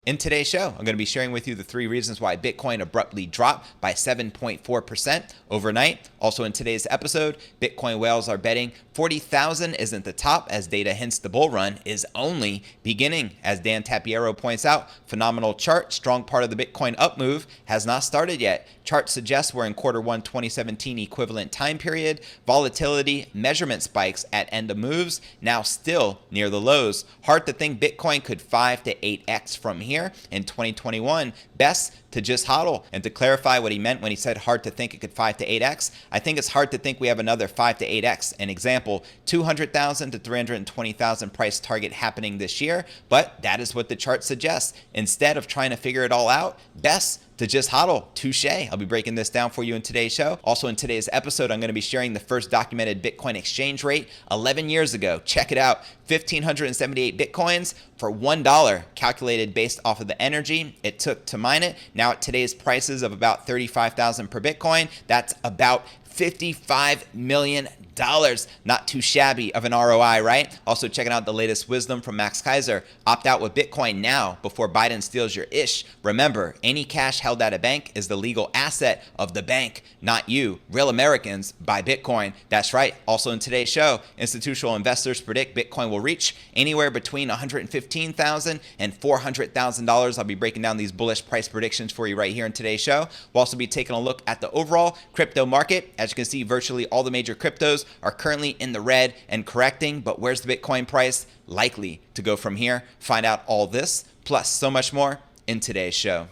In today's show, I'm going to be sharing with you the 3 reasons why Bitcoin abruptly dropped by 7.4% overnight. Also in today's episode, Bitcoin whales are betting 40,000 isn't the top, as data hints the bull run is only beginning. As Dan Tapiero points out, phenomenal chart, strong part of the Bitcoin up move has not started yet. Chart suggests we're in Q1 2017 equivalent time period. Volatility measurement spikes at end of moves, now still near the lows. Hard to think Bitcoin could 5 to 8x from here in 2021. Best to just hodl. And to clarify what he meant when he said hard to think it could 5 to 8x, I think it's hard to think we have another 5 to 8x. An example, 200,000 to 320,000 price target happening this year, but that is what the chart suggests. Instead of trying to figure it all out, best to just hodl. Touche. I'll be breaking this down for you in today's show. Also in today's episode, I'm going to be sharing the first documented Bitcoin exchange rate 11 years ago. Check it out. 1,578 Bitcoins for $1, calculated based off of the energy it took to mine it. Now at today's prices of about 35,000 per Bitcoin, that's about $55 million. Not too shabby of an ROI, right? Also checking out the latest wisdom from Max Kaiser. Opt out with Bitcoin now before Biden steals your ish. Remember, any cash held at a bank is the legal asset of the bank, not you. Real Americans buy Bitcoin. That's right. Also in today's show, institutional investors predict Bitcoin will reach anywhere between $115,000 and $400,000. I'll be breaking down these bullish price predictions for you right here in today's show. We'll also be taking a look at the overall crypto market. As you can see, virtually all the major cryptos are currently in the red and correcting, but where's the Bitcoin price likely to go from here? Find out all this, plus so much more in today's show.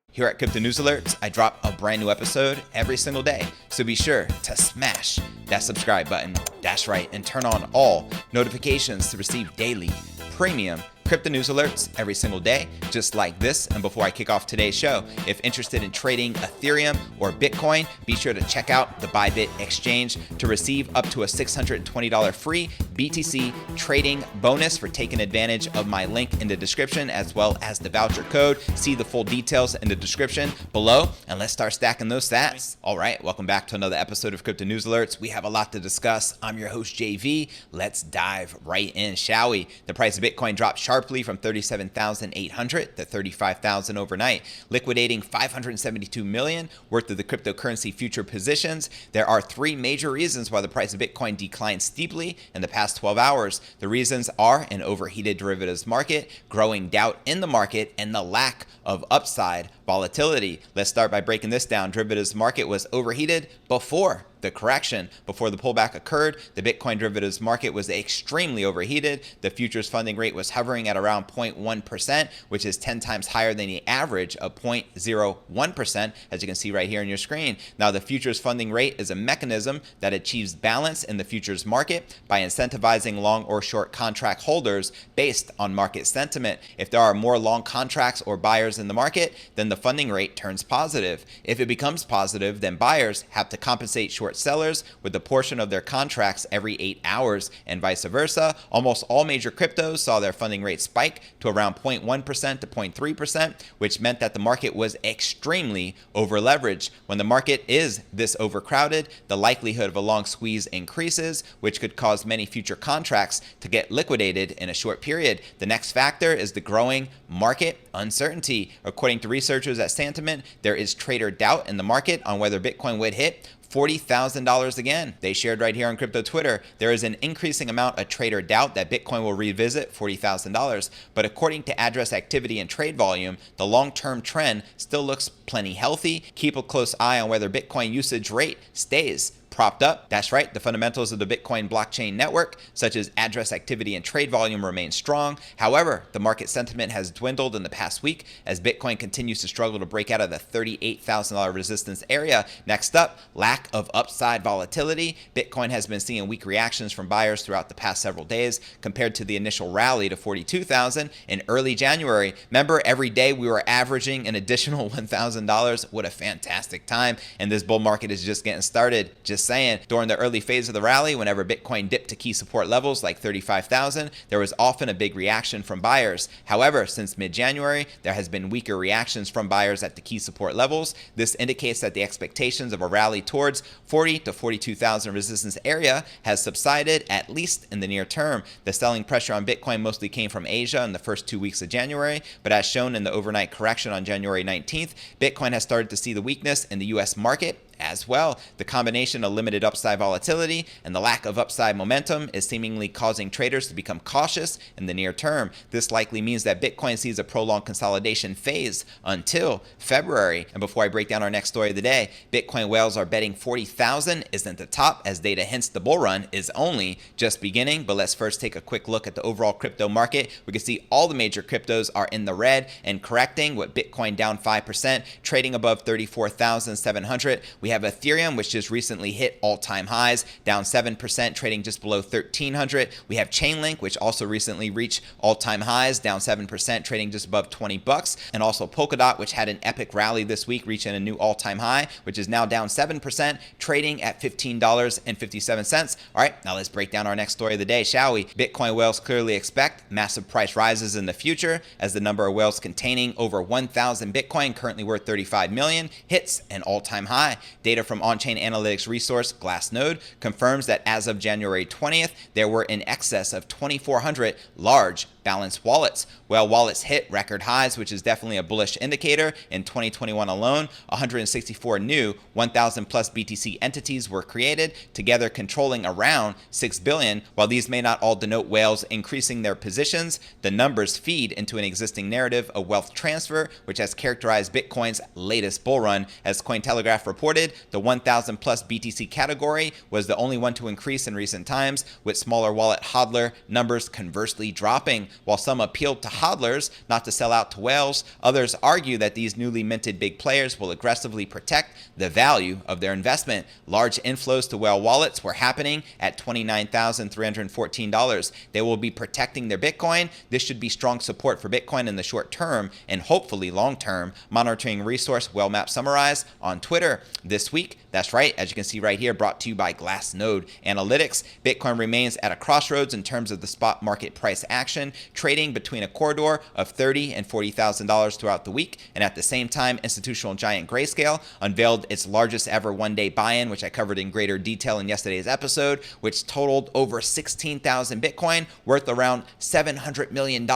Here at Crypto News Alerts, I drop a brand new episode every single day, so be sure to smash that subscribe button. That's right, and turn on all notifications to receive daily premium Crypto News Alerts every single day, just like this. And before I kick off today's show, if interested in trading Ethereum or Bitcoin, be sure to check out the Bybit exchange to receive up to a $620 free BTC trading bonus for taking advantage of my link in the description, as well as the voucher code. See the full details in the description below, and let's start stacking those sats. All right, welcome back to another episode of Crypto News Alerts. We have a lot to discuss. I'm your host, JV. Let's dive right in, shall we? The price of Bitcoin dropped sharply from 37,800 to 35,000 overnight, liquidating 572 million worth of the cryptocurrency future positions. There are 3 major reasons why the price of Bitcoin declined steeply in the past 12 hours. The reasons are an overheated derivatives market, growing doubt in the market, and the lack of upside volatility. Let's start by breaking this down. Derivatives market was overheated before the correction. Before the pullback occurred, the Bitcoin derivatives market was extremely overheated. The futures funding rate was hovering at around 0.1%, which is 10 times higher than the average of 0.01%, as you can see right here on your screen. Now, the futures funding rate is a mechanism that achieves balance in the futures market by incentivizing long or short contract holders based on market sentiment. If there are more long contracts or buyers in the market, then the funding rate turns positive. If it becomes positive, then buyers have to compensate short sellers with a portion of their contracts every 8 hours, and vice versa. Almost all major cryptos saw their funding rate spike to around 0.1% to 0.3%, which meant that the market was extremely over leveraged. When the market is this overcrowded, the likelihood of a long squeeze increases, which could cause many future contracts to get liquidated in a short period. The next factor is the growing market uncertainty. According to researchers at Sentiment, there is trader doubt in the market on whether Bitcoin would hit $40,000 again. They shared right here on Crypto Twitter, there is an increasing amount of trader doubt that Bitcoin will revisit $40,000. But according to address activity and trade volume, the long-term trend still looks plenty healthy. Keep a close eye on whether Bitcoin usage rate stays propped up. That's right, the fundamentals of the Bitcoin blockchain network, such as address activity and trade volume, remain strong. However, the market sentiment has dwindled in the past week as Bitcoin continues to struggle to break out of the $38,000 resistance area. Next up, lack of upside volatility. Bitcoin has been seeing weak reactions from buyers throughout the past several days compared to the initial rally to 42,000 in early January. Remember, every day we were averaging an additional $1,000. What a fantastic time. And this bull market is just getting started. Just Just saying, during the early phase of the rally, whenever Bitcoin dipped to key support levels like 35,000, there was often a big reaction from buyers. However, since mid-January, there has been weaker reactions from buyers at the key support levels. This indicates that the expectations of a rally towards 40 to 42,000 resistance area has subsided, at least in the near term. The selling pressure on Bitcoin mostly came from Asia in the first 2 weeks of January, but as shown in the overnight correction on January 19th, Bitcoin has started to see the weakness in the US market as well. The combination of limited upside volatility and the lack of upside momentum is seemingly causing traders to become cautious in the near term. This likely means that Bitcoin sees a prolonged consolidation phase until February. And before I break down our next story of the day, Bitcoin whales are betting 40,000 isn't the top, as data hints the bull run is only just beginning. But let's first take a quick look at the overall crypto market. We can see all the major cryptos are in the red and correcting, with Bitcoin down 5%, trading above 34,700. We have Ethereum, which just recently hit all-time highs, down 7%, trading just below 1,300. We have Chainlink, which also recently reached all-time highs, down 7%, trading just above 20 bucks. And also Polkadot, which had an epic rally this week, reaching a new all-time high, which is now down 7%, trading at $15.57. All right, now let's break down our next story of the day, shall we? Bitcoin whales clearly expect massive price rises in the future as the number of whales containing over 1,000 Bitcoin, currently worth 35 million, hits an all-time high. Data from on-chain analytics resource Glassnode confirms that as of January 20th, there were in excess of 2,400 large balanced wallets. Well, wallets hit record highs, which is definitely a bullish indicator. In 2021 alone, 164 new 1,000 plus BTC entities were created, together controlling around 6 billion. While these may not all denote whales increasing their positions, the numbers feed into an existing narrative of wealth transfer, which has characterized Bitcoin's latest bull run. As Cointelegraph reported, the 1,000 plus BTC category was the only one to increase in recent times, with smaller wallet hodler numbers conversely dropping. While some appealed to hodlers not to sell out to whales, others argue that these newly minted big players will aggressively protect the value of their investment. Large inflows to whale wallets were happening at $29,314. They will be protecting their Bitcoin. This should be strong support for Bitcoin in the short term and hopefully long term. Monitoring resource Whale summarized on Twitter this week. That's right, as you can see right here, brought to you by Glassnode Analytics. Bitcoin remains at a crossroads in terms of the spot market price action, trading between a corridor of $30,000 and $40,000 throughout the week. And at the same time, institutional giant Grayscale unveiled its largest ever one-day buy-in, which I covered in greater detail in yesterday's episode, which totaled over 16,000 Bitcoin, worth around $700 million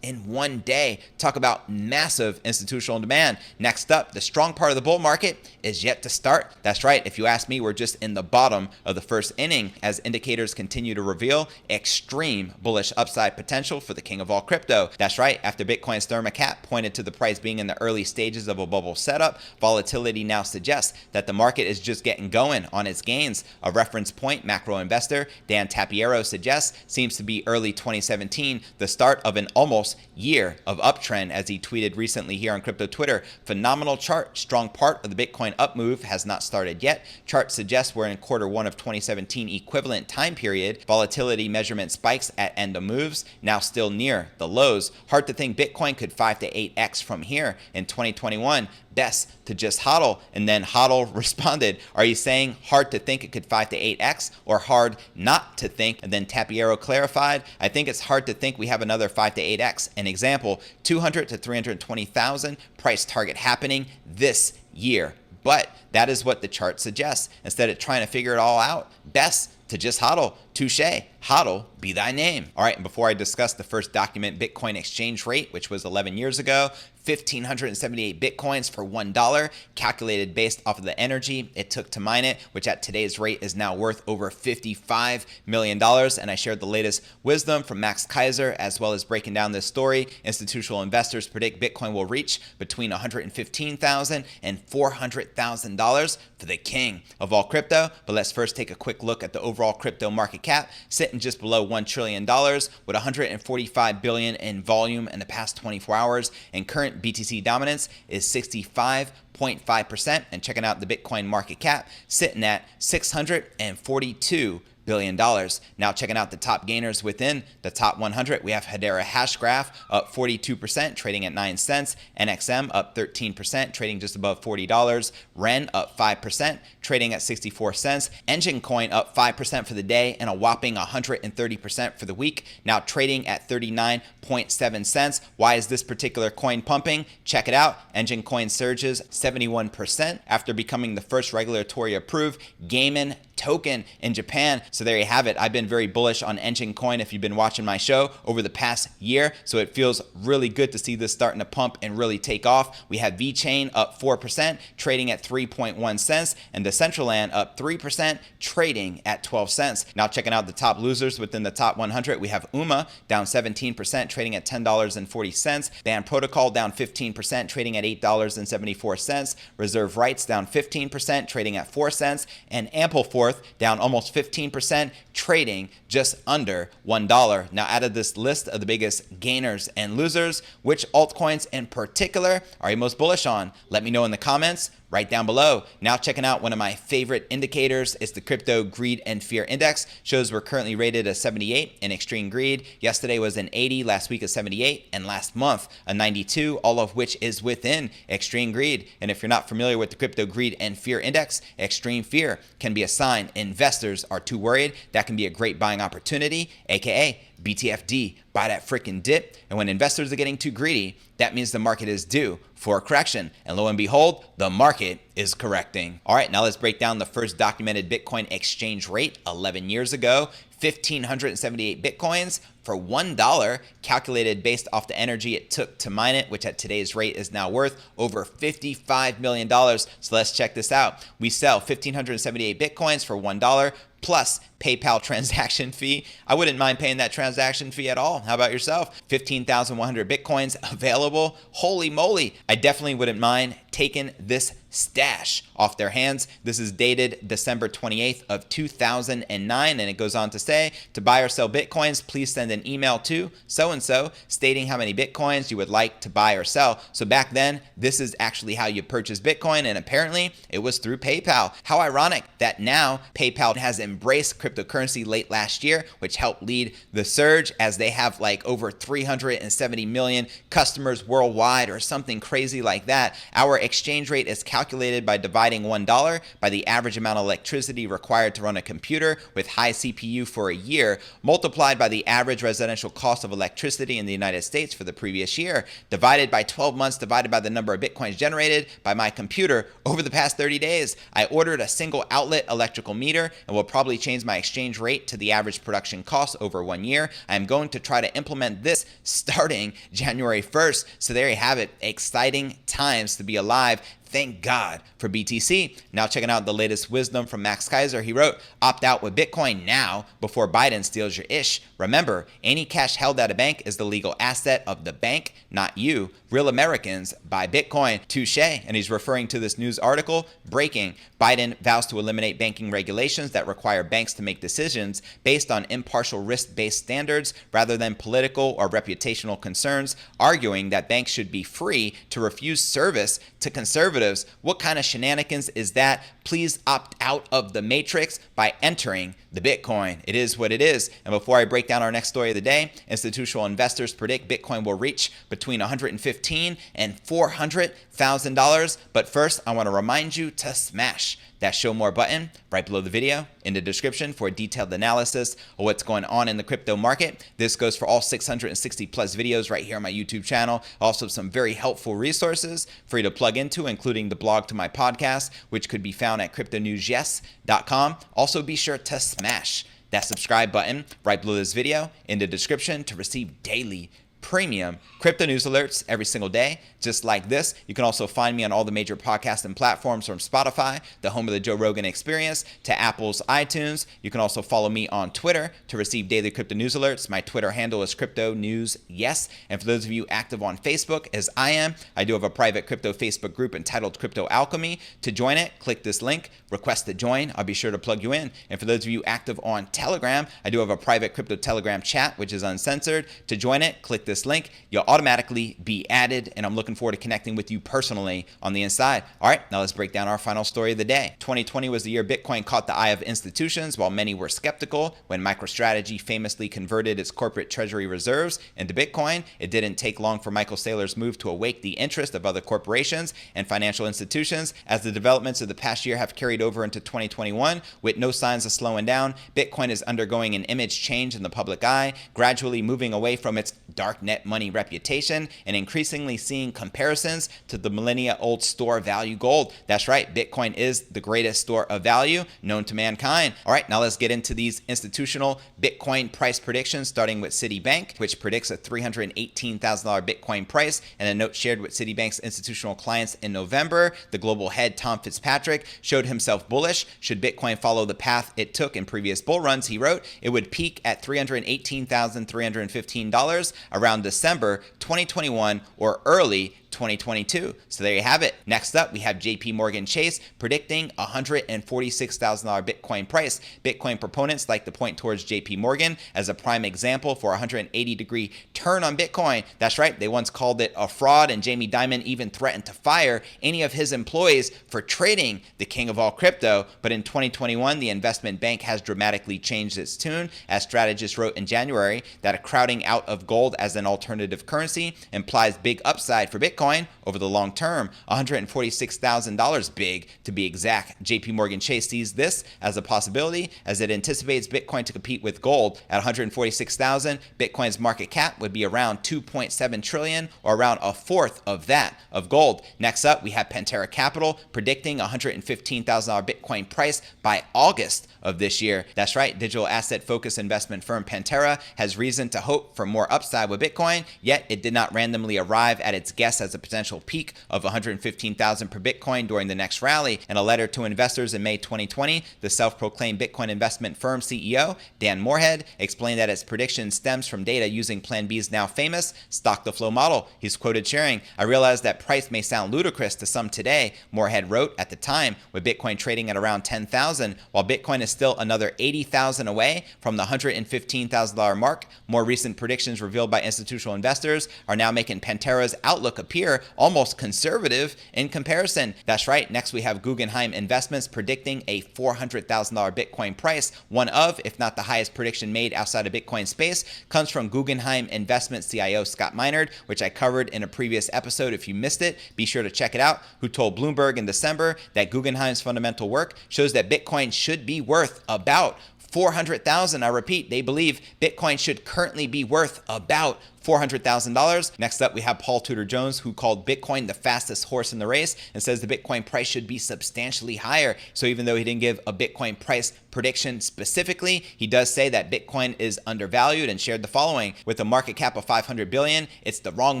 in one day. Talk about massive institutional demand. Next up, the strong part of the bull market is yet to start. That's right, if you ask me, we're just in the bottom of the first inning as indicators continue to reveal extreme bullish upside potential for the king of all crypto. That's right, after Bitcoin's thermocap pointed to the price being in the early stages of a bubble setup, volatility now suggests that the market is just getting going on its gains. A reference point macro investor Dan Tapiero suggests seems to be early 2017, the start of an almost year of uptrend, as he tweeted recently here on crypto Twitter. Phenomenal chart, strong part of the Bitcoin up move has not started yet. Chart suggests we're in quarter one of 2017 equivalent time period. Volatility measurement spikes at end of moves, now still near the lows. Hard to think Bitcoin could 5 to 8x from here in 2021. Best to just hodl. And then hodl responded, are you saying hard to think it could 5 to 8x or hard not to think? And then Tapiero clarified, I think it's hard to think we have another 5 to 8x. An example, 200 to 320,000 price target happening this year. But that is what the chart suggests. Instead of trying to figure it all out, best to just hodl. Touche. Hodl be thy name. All right, and before I discuss the first document Bitcoin exchange rate, which was 11 years ago, 1,578 Bitcoins for $1, calculated based off of the energy it took to mine it, which at today's rate is now worth over $55 million. And I shared the latest wisdom from Max Kaiser, as well as breaking down this story. Institutional investors predict Bitcoin will reach between $115,000 and $400,000 for the king of all crypto. But let's first take a quick look at the overall crypto market cap, sitting just below $1 trillion with $145 billion in volume in the past 24 hours. And current BTC dominance is 65.5%. And checking out the Bitcoin market cap, sitting at $642 billion. Now checking out the top gainers within the top 100, we have Hedera Hashgraph up 42%, trading at 9 cents. NXM up 13%, trading just above $40. Ren up 5%, trading at 64 cents. Engine Coin up 5% for the day and a whopping 130% for the week, now trading at 39.7 cents. Why is this particular coin pumping? Check it out. Engine Coin surges 71% after becoming the first regulatory approved gaming token in Japan. So there you have it. I've been very bullish on Engine Coin if you've been watching my show over the past year. So it feels really good to see this starting to pump and really take off. We have VeChain up 4%, trading at 3.1 cents, and Decentraland up 3%, trading at 12 cents. Now checking out the top losers within the top 100, we have UMA down 17%, trading at $10.40. Band Protocol down 15%, trading at $8.74. Reserve Rights down 15%, trading at 4 cents, and Ampleforth down almost 15%, trading just under $1. Now, out of this list of the biggest gainers and losers, which altcoins in particular are you most bullish on? Let me know in the comments right down below. Now checking out one of my favorite indicators is the Crypto Greed and Fear Index. Shows we're currently rated a 78 in extreme greed. Yesterday was an 80, last week a 78, and last month a 92, all of which is within extreme greed. And if you're not familiar with the Crypto Greed and Fear Index, extreme fear can be a sign investors are too worried. That can be a great buying opportunity, aka BTFD, buy that freaking dip. And when investors are getting too greedy, that means the market is due for a correction. And lo and behold, the market is correcting. All right, now let's break down the first documented Bitcoin exchange rate 11 years ago. 1,578 Bitcoins for $1, calculated based off the energy it took to mine it, which at today's rate is now worth over $55 million. So let's check this out. We sell 1,578 Bitcoins for $1 plus PayPal transaction fee. I wouldn't mind paying that transaction fee at all. How about yourself? 15,100 Bitcoins available. Holy moly. I definitely wouldn't mind taking this stash off their hands. This is dated December 28th of 2009, and it goes on to say, to buy or sell Bitcoins, please send an email to so-and-so stating how many Bitcoins you would like to buy or sell. So back then, this is actually how you purchase Bitcoin, and apparently it was through PayPal. How ironic that now PayPal has embraced cryptocurrency late last year, which helped lead the surge, as they have like over 370 million customers worldwide or something crazy like that. Our exchange rate is calculated by dividing $1 by the average amount of electricity required to run a computer with high CPU for a year, multiplied by the average residential cost of electricity in the United States for the previous year, divided by 12 months, divided by the number of Bitcoins generated by my computer over the past 30 days. I ordered a single outlet electrical meter and will probably change my exchange rate to the average production cost over 1 year. I'm going to try to implement this starting January 1st. So there you have it. Exciting times to be alive. Thank God for BTC. Now checking out the latest wisdom from Max Kaiser. He wrote, opt out with Bitcoin now before Biden steals your ish. Remember, any cash held at a bank is the legal asset of the bank, not you. Real Americans buy Bitcoin. Touche. And he's referring to this news article. Breaking. Biden vows to eliminate banking regulations that require banks to make decisions based on impartial risk-based standards rather than political or reputational concerns, arguing that banks should be free to refuse service to conservatives. What kind of shenanigans is that? Please opt out of the matrix by entering the Bitcoin. It is what it is. And before I break down our next story of the day, institutional investors predict Bitcoin will reach between $115,000 and $400,000. But first, I want to remind you to smash that show more button right below the video in the description for a detailed analysis of what's going on in the crypto market. This goes for all 660 plus videos right here on my YouTube channel. Also some very helpful resources for you to plug into, including the blog to my podcast, which could be found at cryptonewsyes.com. Also be sure to smash that subscribe button right below this video in the description to receive daily premium crypto news alerts every single day, just like this. You can also find me on all the major podcasting platforms, from Spotify, the home of the Joe Rogan Experience, to Apple's iTunes. You can also follow me on Twitter to receive daily crypto news alerts. My Twitter handle is Crypto News Yes. And for those of you active on Facebook, as I am, I do have a private crypto Facebook group entitled Crypto Alchemy. To join it, click this link, request to join. I'll be sure to plug you in. And for those of you active on Telegram, I do have a private crypto Telegram chat, which is uncensored. To join it, click this this link, you'll automatically be added, and I'm looking forward to connecting with you personally on the inside. All right, now let's break down our final story of the day. 2020 was the year Bitcoin caught the eye of institutions while many were skeptical. When MicroStrategy famously converted its corporate treasury reserves into Bitcoin, it didn't take long for Michael Saylor's move to awake the interest of other corporations and financial institutions. As the developments of the past year have carried over into 2021 with no signs of slowing down, Bitcoin is undergoing an image change in the public eye, gradually moving away from its darknet money reputation and increasingly seeing comparisons to the millennia-old store of value gold. That's right, Bitcoin is the greatest store of value known to mankind. All right, now let's get into these institutional Bitcoin price predictions, starting with Citibank, which predicts a $318,000 Bitcoin price. And a note shared with Citibank's institutional clients in November, the global head Tom Fitzpatrick showed himself bullish. Should Bitcoin follow the path it took in previous bull runs, he wrote, it would peak at $318,315 around December 2021 or early 2022. So there you have it. Next up, we have JP Morgan Chase predicting a $146,000 Bitcoin price. Bitcoin proponents like to point towards JP Morgan as a prime example for a 180-degree turn on Bitcoin. That's right, they once called it a fraud, and Jamie Dimon even threatened to fire any of his employees for trading the king of all crypto. But in 2021, the investment bank has dramatically changed its tune, as strategists wrote in January that a crowding out of gold as an alternative currency implies big upside for Bitcoin over the long term. $146,000 big to be exact. JP Morgan Chase sees this as a possibility as it anticipates Bitcoin to compete with gold. At 146,000, Bitcoin's market cap would be around 2.7 trillion, or around a fourth of that of gold. Next up, we have Pantera Capital predicting a $115,000 Bitcoin price by August of this year. That's right, digital asset focused investment firm Pantera has reason to hope for more upside with Bitcoin, yet it did not randomly arrive at its guess as a potential peak of 115,000 per Bitcoin during the next rally. In a letter to investors in May 2020, the self-proclaimed Bitcoin investment firm CEO, Dan Morehead, explained that its prediction stems from data using Plan B's now famous stock to flow model. He's quoted sharing, "I realize that price may sound ludicrous to some today," Morehead wrote at the time, with Bitcoin trading at around 10,000, while Bitcoin is still another 80,000 away from the $115,000 mark. More recent predictions revealed by institutional investors are now making Pantera's outlook appear almost conservative in comparison. That's right. Next, we have Guggenheim Investments predicting a $400,000 Bitcoin price. One of, if not the highest prediction made outside of Bitcoin space, comes from Guggenheim Investments CIO Scott Minerd, which I covered in a previous episode. If you missed it, be sure to check it out, who told Bloomberg in December that Guggenheim's fundamental work shows that Bitcoin should be worth about 400,000. I repeat, they believe Bitcoin should currently be worth about $400,000. Next up, we have Paul Tudor Jones, who called Bitcoin the fastest horse in the race and says the Bitcoin price should be substantially higher. So even though he didn't give a Bitcoin price prediction specifically, he does say that Bitcoin is undervalued and shared the following: with a market cap of 500 billion, it's the wrong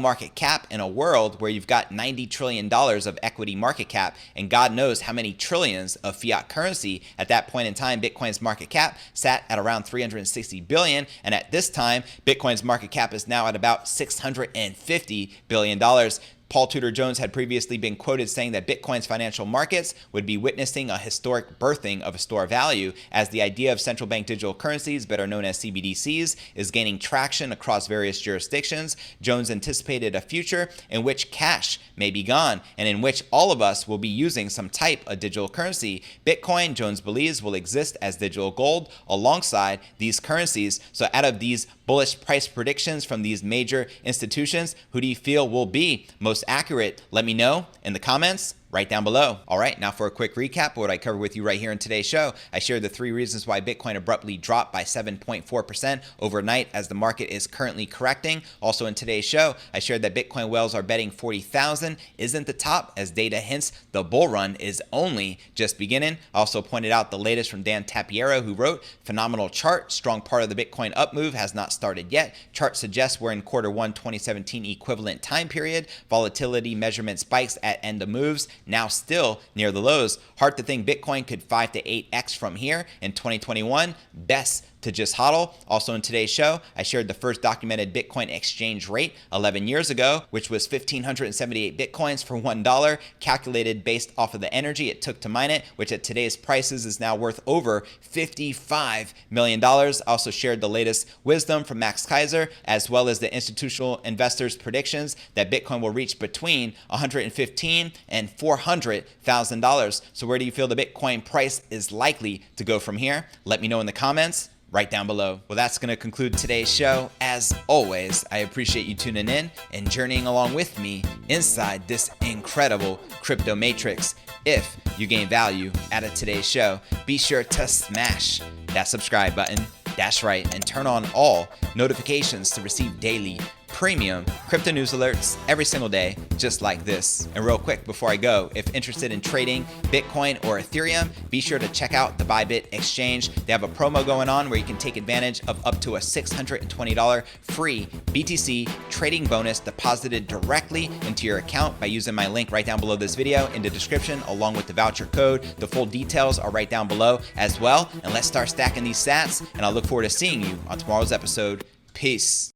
market cap in a world where you've got $90 trillion of equity market cap and God knows how many trillions of fiat currency. At that point in time, Bitcoin's market cap sat at around 360 billion, and at this time, Bitcoin's market cap is now at about $650 billion. Paul Tudor Jones had previously been quoted saying that Bitcoin's financial markets would be witnessing a historic birthing of a store of value, as the idea of central bank digital currencies, better known as CBDCs, is gaining traction across various jurisdictions. Jones anticipated a future in which cash may be gone and in which all of us will be using some type of digital currency. Bitcoin, Jones believes, will exist as digital gold alongside these currencies. So out of these bullish price predictions from these major institutions, who do you feel will be most accurate? Let me know in the comments right down below. All right, now for a quick recap of what I covered with you right here in today's show. I shared the 3 reasons why Bitcoin abruptly dropped by 7.4% overnight as the market is currently correcting. Also in today's show, I shared that Bitcoin whales are betting 40,000 isn't the top, as data hints the bull run is only just beginning. I also pointed out the latest from Dan Tapiero, who wrote, "Phenomenal chart, strong part of the Bitcoin up move has not started yet. Chart suggests we're in Q1 2017 equivalent time period. Volatility measurement spikes at end of moves, now still near the lows. Hard to think Bitcoin could 5 to 8x from here in 2021. Best to just hodl. Also in today's show, I shared the first documented Bitcoin exchange rate 11 years ago, which was 1,578 Bitcoins for $1, calculated based off of the energy it took to mine it, which at today's prices is now worth over $55 million. Also shared the latest wisdom from Max Kaiser, as well as the institutional investors' predictions that Bitcoin will reach between $115,000 and $400,000. So where do you feel the Bitcoin price is likely to go from here? Let me know in the comments right down below. Well, that's going to conclude today's show. As always, I appreciate you tuning in and journeying along with me inside this incredible crypto matrix. If you gain value out of today's show, be sure to smash that subscribe button, dash right, and turn on all notifications to receive daily premium crypto news alerts every single day, just like this. And real quick before I go, if interested in trading Bitcoin or Ethereum, be sure to check out the Bybit exchange. They have a promo going on where you can take advantage of up to a $620 free BTC trading bonus deposited directly into your account by using my link right down below this video in the description, along with the voucher code. The full details are right down below as well. And let's start stacking these sats, and I look forward to seeing you on tomorrow's episode. Peace.